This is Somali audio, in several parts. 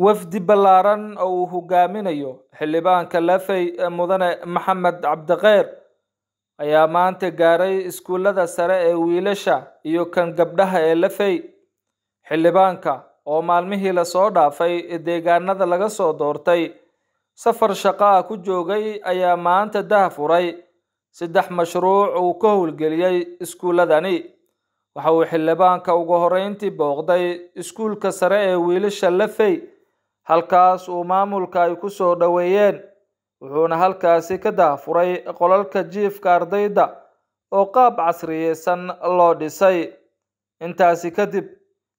wafdi ballaaran oo uu hogaaminayo xildhibaanka Lafey mudane Maxamed Cabdiqeyr ayaa maanta gaaray iskuulada sare ee wiilasha iyo kan gabdhaha ee Lafey. Xildhibaanka oo maalmihii la soo dhaafay deegaanada laga soo doortay safar shaqo ku joogay ayaa maanta daahfuray 3 mashruuc uu ka howlgeliyay iskuuladani. waxa uu xildhibaanka ugu horeyntii booqday iskuulka sare ee wiilasha Lafey halkaas uu maamulka ay ku soo dhaweeyeen, wuxuuna halkaasi ka daahfuray qolalka jiifka ardayda oo qaab casriyeysan loo dhisay. intaasi kadib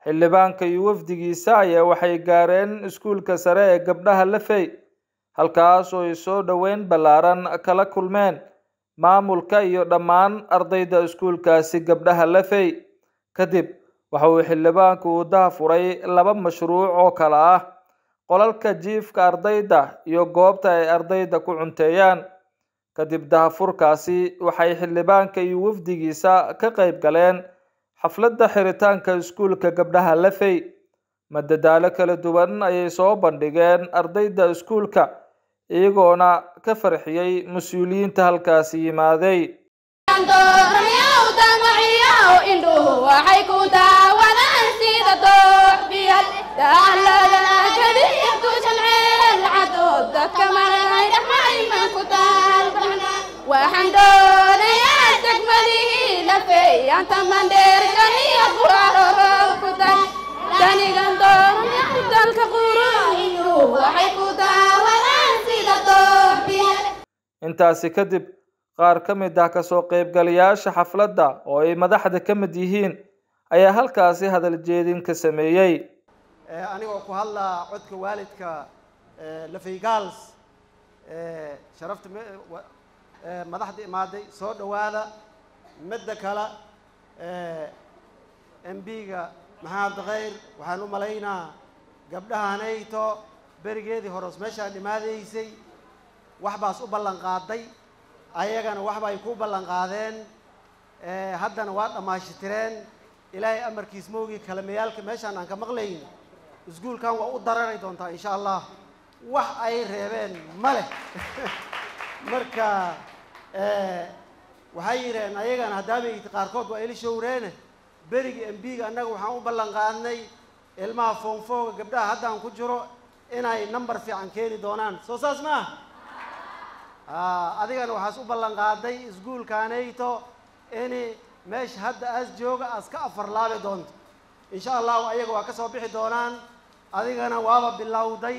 xildhibaanka iyo wafdigiisa ayaa waxay gaareen iskuulka sare ee gabdhaha Lafey halkaas oo ay soo dhaweyn ballaaran kala kulmeen maamulka iyo dhammaan ardayda iskuulkaasi gabdhaha Lafey. kadib waxa uu xildhibaanku daahfuray 2 mashruuc oo kala ah qolalka jiifka ardayda iyo goobta ay ardayda ku cunteeyaan. kadib daahfurkaasi waxay xildhibaanka iyo wafdigiisa ka qayb galeen xafladda xiritaanka iskuulka gabdhaha Lafey. madadaalo kala duwan ayay soo bandhigeen ardayda iskuulka iyagoona ka farxiyay mas'uuliyiinta halkaasi yimaaday. intaasi kadib qaar ka mid ah ka soo qaybgalayaasha xafladda oo ay madaxda ka mid yihiin ayaa halkaasi hadal jeedin ka sameeyay. anigoo ku hadlaa codka waalidka Lafey Girls sharafta madaxda imaaday soo dhawaada. midda kale MB-ga Maxamed Cabdiqeyr waxaan u malaynaa gabdhahanayto berigeedii hore meeshaan dhimaadaysay waxbaas u ballan qaaday, ayagana waxba ay ku ballan qaadeen, haddana waa dhamaashtireen. ilaahay amarkiis moogii kalamayaalka meeshaan aan ka maqlayn iskuulkan waa u dararay doontaa insha Allah, wax ay reebeen male. marka waxay yireen ayagana hadaabay qaarkood waa ila showreene berigi MB-ga annaga waxaan u ballan qaadnay ilmaha form 4 gabdhaha haddaan ku jiro inay number fiican keeni doonaan. soo saas ma adigana waxaas u ballan qaaday iskuulkaanayto in meesha hadda as jooga as ka afar laabe doonto insha Allah. ayaga waa ka soo bixi doonaan, adigana waaba bilowday,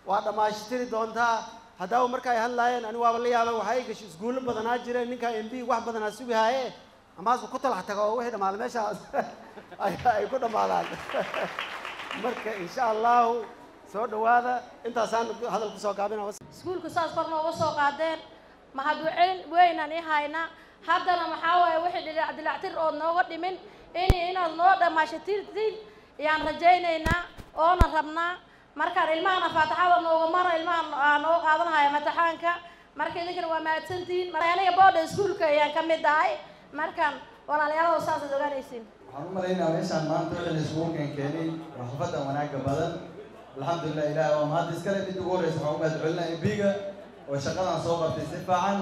waa dhamaashtiri doontaa. haddaba marka ay hadlaayeen ani waaba la yaabay, waxay gashay iskuulo badanaa jireen ninka MB wax badanaa sugahaaye amaas ku talax tago wixii dhamaad meeshaas ay ku dhamaadaan. marka insha Allah soo dhawaada. intaasaan hadal ku soo gaabinaa. iskuulka saas kor nooga soo qaadeen mahadcelin weynaan i hayna. haddana maxaa waaye wixii dilactir oo nooga dhimin inaad noo dhamaashtirtiin ayaan rajaynaynaa oona rabnaa. markaan ilmahana faataxada nooga mara ilmaha noo qaadanaya imtixaanka. marka idinkana waa mahadsantihiin. aniga boodha iskuulka ayaan ka mid ahay. markaan walaalayaalada saas aad ogaanaysiin. waxaan u malaynaa meeshaan maanta wixii isugu keenay waa xafada wanaaga badan. alxamdulillah ilaahay waa mahad iskale. mid ugu horeysa waxaan u mahadcelinaa MB-ga oo shaqadan soo qabtay si fiican.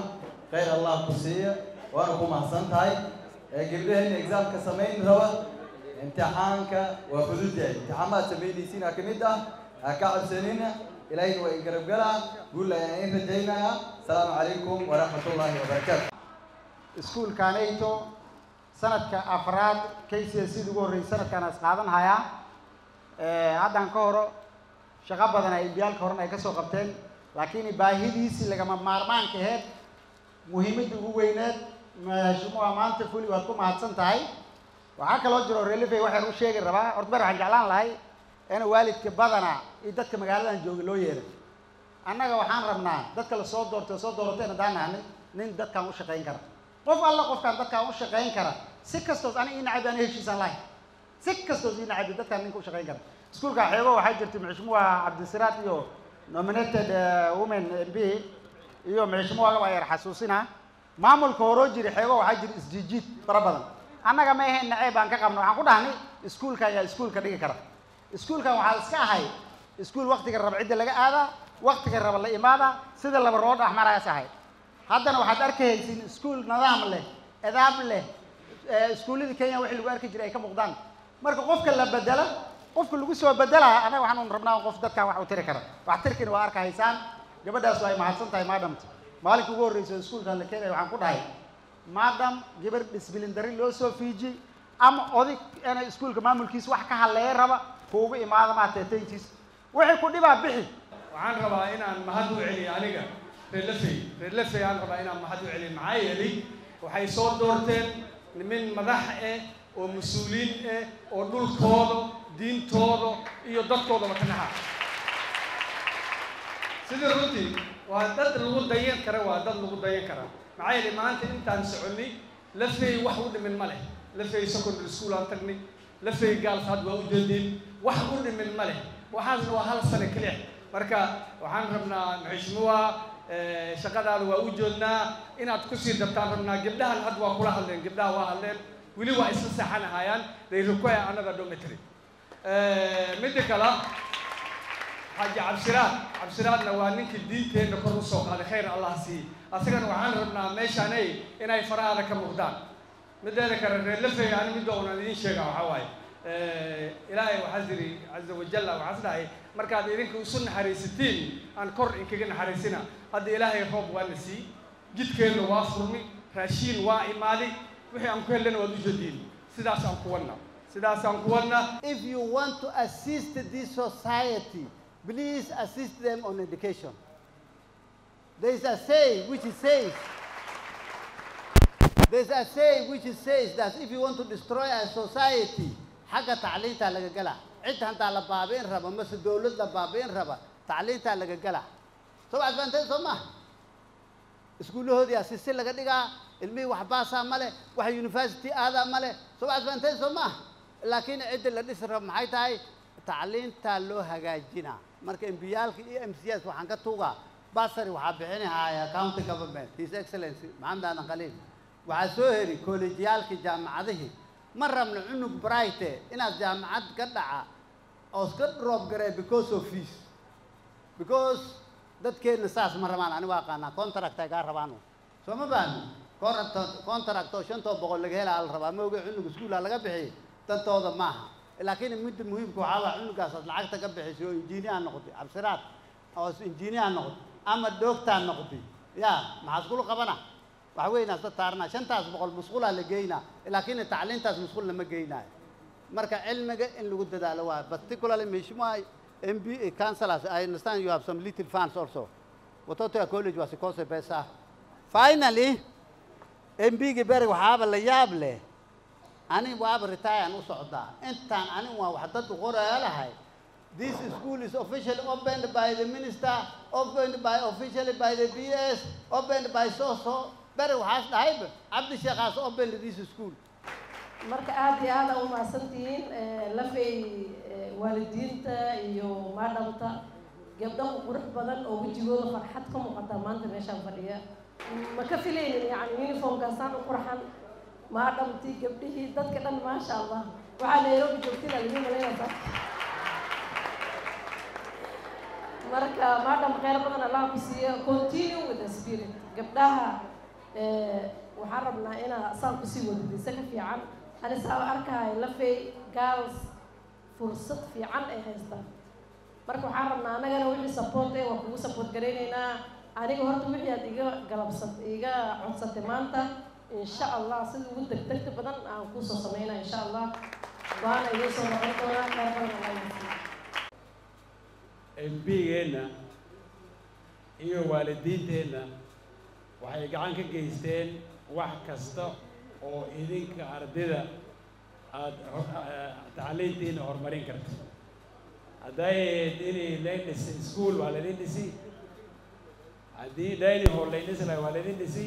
khayr Allah ku siiya, waana ku mahadsan tahay. gabdhaheena exaamka samayn raba imtixaanka waa fudud yahay. imtixaamaad samaynaysiin ka mid ah كعبسنينا إلهي وإنقرب قلع قول لي أين رجعنا. السلام عليكم ورحمة الله وبركاته. اسكول كانيتو سنة كأفراد KCSE دقوري سنة كان أسقاطن هيا عدن كورو شغب بدنا إبيال كورنا يكسو قبتين، لكن باهيديس اللي كمان مارمان كهاد مهمة دقوينات مجموعة مان تفولي واتكم هاتسن تاي وعاك لوجرو ريلي في واحد وشيء الربا أرتبر عن جعلان لاي. أنا والد كبدنا إدت كمجالنا جوج لوير. أنا جوحان ربنا دت كل صوت دورتين دانا نين دت كان وش قاين كرا. قف الله قف كان دت كان وش قاين كرا. سكستوز أنا إن عاد أنا هيش سلاي. سكستوز إن عاد دت كان نين وش قاين كرا. سكول كحيوة وحاجة معشموها عبد السرات يو nominated women MB يو معشموها غير حسوسنا. معمول كوروجي حيوة وحاجة إسجيجيت بربنا. أنا كمان هن عيب عن كقبنا عن كده هني سكول كيا سكول كديك كرا. iskuulkan waxaa iska ahay iskuul waqtiga raba cidda laga aadaa waqtiga raba la imaadaa sida laba rood axmaraas ahayd haddana waxaad arkaysiin iskuul nidaam leh edaab leh iskuullada Kenya wixii lagu arki jiray ay ka muuqdaan marka qofka la bedelo qofka lagu soo bedelaa anaga waxaan rabnaa qof dadka wax u tiri kara wax tirkin waa arkaysaan gabadhaas way mahadsan tahay madam maalinka ugu horreysay iskuulka la keenay waxaan ku dhahay madam gabar discipline dari loo soo fiiji ama odig ana iskuulka maamulkiisa wax ka haleey raba kuugu imaada ma teetaytis wixii ku dhibaa bixi waxaan rabaa inaan mahad u celiyo aniga reer lafay aan rabaa inaan mahad u celiyo maxaa yeelay waxay soo doorteen niman madax oo mas'uuliin oo dhulkooda diintooda iyo dadkooda ka naxa sidii runtii waa dad lagu dayan kara maxaa yeelay maanta intaan soconay lafay wax u dhimin ma leh lafay secondary school aan tagnay lafay gaalka had waa u jeedin wax u dhimin ma leh waxaasna waa hal sano kaliya marka waxaan rabnaa maxismuwa shaqadaada waa u joodnaa inaad ku sii dabtaan rabnaa gabdhahan had waa kula hadleen gabdhaha waa hadleen weli waa isla saxanahayaan they require another dormitory midda kale xaaji cabsiraadna waa ninkii diinteenna kor u soo qaaday khayr allah sii asagana waxaan rabnaa meeshaanay inay faraada ka muuqdaan mideeda kale reer lafay aan midda oonaan idiin sheega waxaa waaye ilaahay waxaa jiri caza wajalla waxaas dhahay markaad idinka isu naxariisatiin aan kor inkaga naxariisina hadda ilaahay roob waa na sii jidkeenna waa furmi raashiin waa imaaday wixii aan ku helana waad u jeediin sidaas aan ku wadna if you want to assist this society please assist them on education there is a saying which says that if you want to destroy a society حاجة تعليمها لقى جلع عدها أنت على بابين ربا مثل دولة بابين ربا تعليمها لقى جلع سبعة بنتين سماه اسكوله هذي أساسي لقى دقة المي وحباسة ماله وح يونيفرسيتي هذا ماله سبعة بنتين سماه لكن عد اللي نسرب معايته هاي تعليمها له هجاجنا مركب بيالك MCS وحنك توقع بصري وحبيني هاي كاونتي government His Excellency محمد أنا قليل وعسوهري كوليجيالك جامعته مرة من عنق برايته إن الجامعات كدعة أو سكدروب جري because of fees because that كان نساس مرة ما أنا واقعنا contract تجار ربانو سو ما بان contract عشان تو بقول لك هلا على ربان ما هو عنق سكول على جبهه تنتظر معها لكن المد المهم كوعوا عنق أصلا العقد تجبهه شو إنجينير النقطي عبسرات أو إنجينير النقطي أما الدكتور النقطي يا ما حسقوله قبنا وحوينا ستارنا عشان تاس بقول مسؤولة اللي جينا لكن التعليم تاس مسؤول لما جينا مركا علمك إن اللي قد ده لوا particularly مش ما MBA councillors I understand you have some little funds also وتوتو college was because بس finally MBA جبر وحاب اللي جاب له أنا واب رتايا أنا صعدا أنت أنا وحدت غورة يلا هاي This school is officially opened by the minister, opened by officially by the BS, opened by so. Very وحاس نايب عبد الشيخ has opened this school. marka aad iyo aad u maasantiin lafay waalidiinta iyo maadamta gabdhaha qurux badan oo wajigooda farxad ka muuqata maanta meeshaan fadhiya ma ka filaynin yani uniformkaasaan u qurxan maadamtii gabdhihii dadka dhan maasha Allah waxaa Nairobi joogtina lagu maleeyaa marka maadam khayr badan Allah ku siiyo continue with the spirit gabdhaha waxaan rabnaa inaan saan ku sii wadidaysa ka fiican أنا سأركها لفي girls فرصة في عن إهستا مركو حرمنا أنا جانا وحدي support وكو support جرينا أنا جهرت وحدي أديجا قلب صت إيجا عن ستمانتا إن شاء الله سيد ودك تكتب بدن أنقص صمينا إن شاء الله وأنا يوصل رحمتنا كربنا الله MBA-na iyo waalidiinteena waxay gacan ka geysteen wax kasta oo idinka ardayda aad tacliintiina horumarin karto hadday inay leydis school waa leydin dhisi haddii dining hall leydis waa leydin dhisi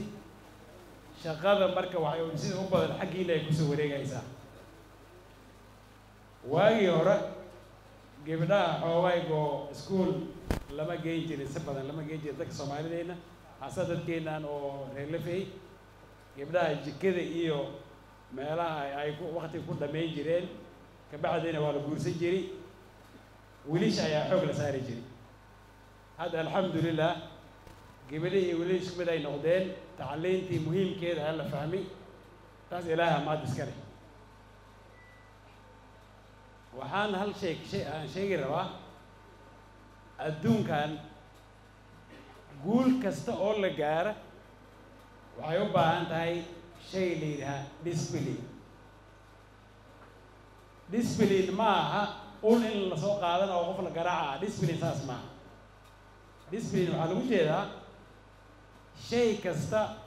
shaqada marka waxay sida u badan xaggiina ay kusoo wareegaysaa waagii hore gabdhaha xoogaygo school lama geyn jirin si badan lama geyn jirin dadka Soomaalideena hasa dadkeenan oo reer lafay gabdhaha jikada iyo meelaha ay waqti ku dhameyn jireen ka bacdina waa la guursan jiray وليش أي حق لساري جري هذا الحمد لله قبلي وليش بدأ ينقدين تعلينتي مهم كده هلا فهمي تاس إلها ما تسكري وحان هل شيء روا الدون كان قول كستا أول جار وعيوبها أنت هاي شيء ليها ديسبلين معها قول إن السوق هذا أو قفل الجراعة ديسبلين ساس معها ديسبلين على وجهها شيء كستا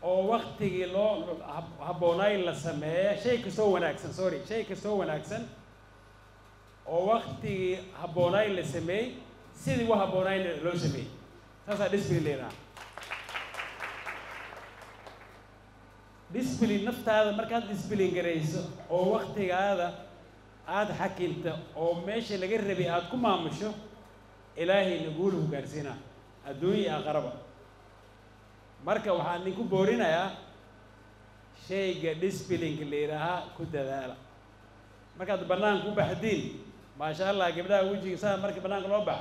أو وقت لو هبوناي للسماء شيء كسوون أكسن سوري شيء كسوون أكسن أو وقت هبوناي للسماء سيدي وهبوناي للسماء هذا ديسبلين لنا ديسبلين نفط هذا مركز ديسبلين جريس أو وقت هذا عاد حكيت أو ماشي لغير بيئات كم عمشوا إلهي نقوله كارسينا الدنيا أقربا مركز وحنا نكون بورينا يا شيء ديسبلين اللي راها كده ذا مركز بنان كوب حدين ما شاء الله قبلها وجه إنسان مركز بنان كلوبا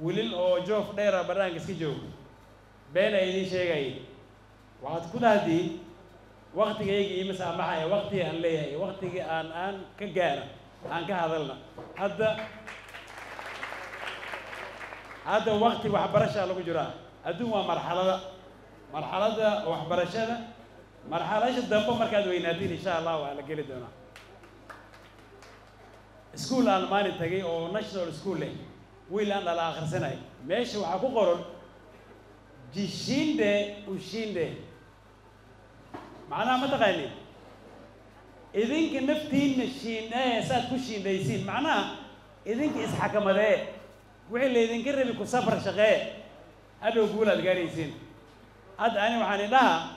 ولين أو جوف ديرة بنان كسكجو بين أيدي شيء جاي وعاد كده هدي وقت يجي مسا معي وقتي أن ليه وقتي أن كجارة أن كهذلنا هذا وقتي وحبرشة على وجراه أدوما مرحلة وحبرشة مرحلة الدم مركز وينادين إن شاء الله وعلى كل دونا سكول ألماني تجي أو ناشونال سكول له ويلان على آخر سنة ماشي وحكو قرن جيشين وشين معناها ما تغني إذن كنفتين الشين سات كوشين دايسين معناها إذن كإسحاق مذاء وعلى إذن كرر بيكون صبر شغال هذا يقول الجاريسين هذا أنا وحني لها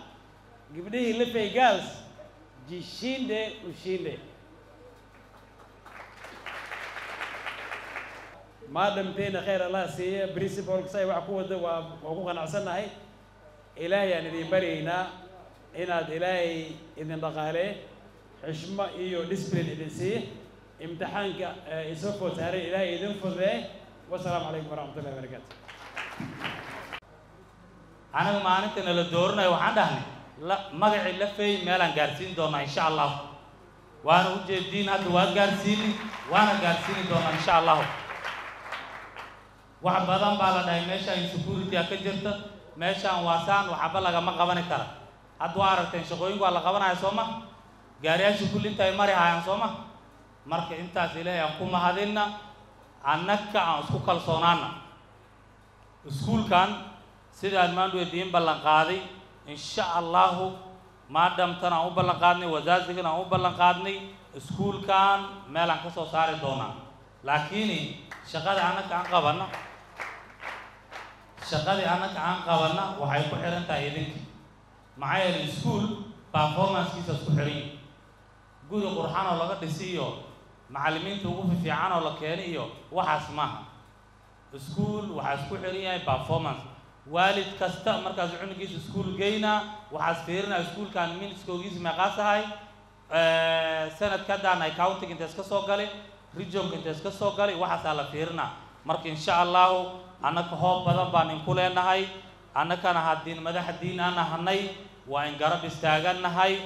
قبله اللي في جالس جيشين ده وشين ده ما دام تينا خير الله سي بريسيبول كسي وعقود ده وعقوق نعسنا هاي إلهي يعني دي برينا inaad ilaahay idin dhaqaale xishmo iyo discipline idin sii imtixaanka isoo food saaray ilaahay idin fududee wassalaamu calaykum waraxmatullahi wabarakaatu anaga maalintan la dooranayo waxaan dhahnay magacii la feey meelaan gaarsiin doonaa insha Allah waana u jeedin hadda waa gaarsiin doonaa insha Allah wax badan baa la dhahay meeshaan security ka jirta meeshaan waasaan waxba lagama qaban karo hadda waa aragteen shaqooyinku waa la qabanayaa sooma gaariyaasha kulli intay mari hayaan sooma marka intaas ilaahay aan ku mahadinna annaka aan isku kalsoonaana iskuulkan sidaan maandu diin ballan qaaday insha Allah maadam tan aan u ballan qaadnay wasaasigan aan u ballan qaadnay iskuulkan meel aan ka soo saari doonaa laakiin shaqada annaka aan qabanna waxay ku xiran tahay idinka معايا السكول performance كيس سكولين جودة قرحانة ولا قد سيو معلمين توقف في عنا ولا كيانيو وحاسمها السكول وحاسكول حرية performance والد كستا مركز عنا كيس سكول جينا وحاسفيرنا السكول كان مين سكول جيس مقاسة هاي سنة كذا أنا accounting كنت أسكت سوقالي ريجون كنت أسكت سوقالي وحاسالة فيرنا مرك إن شاء الله أنا كهوب بدن بانين كلنا هاي أنا كان هادين مدح الدين أنا هني وإن قرب استاجنا هاي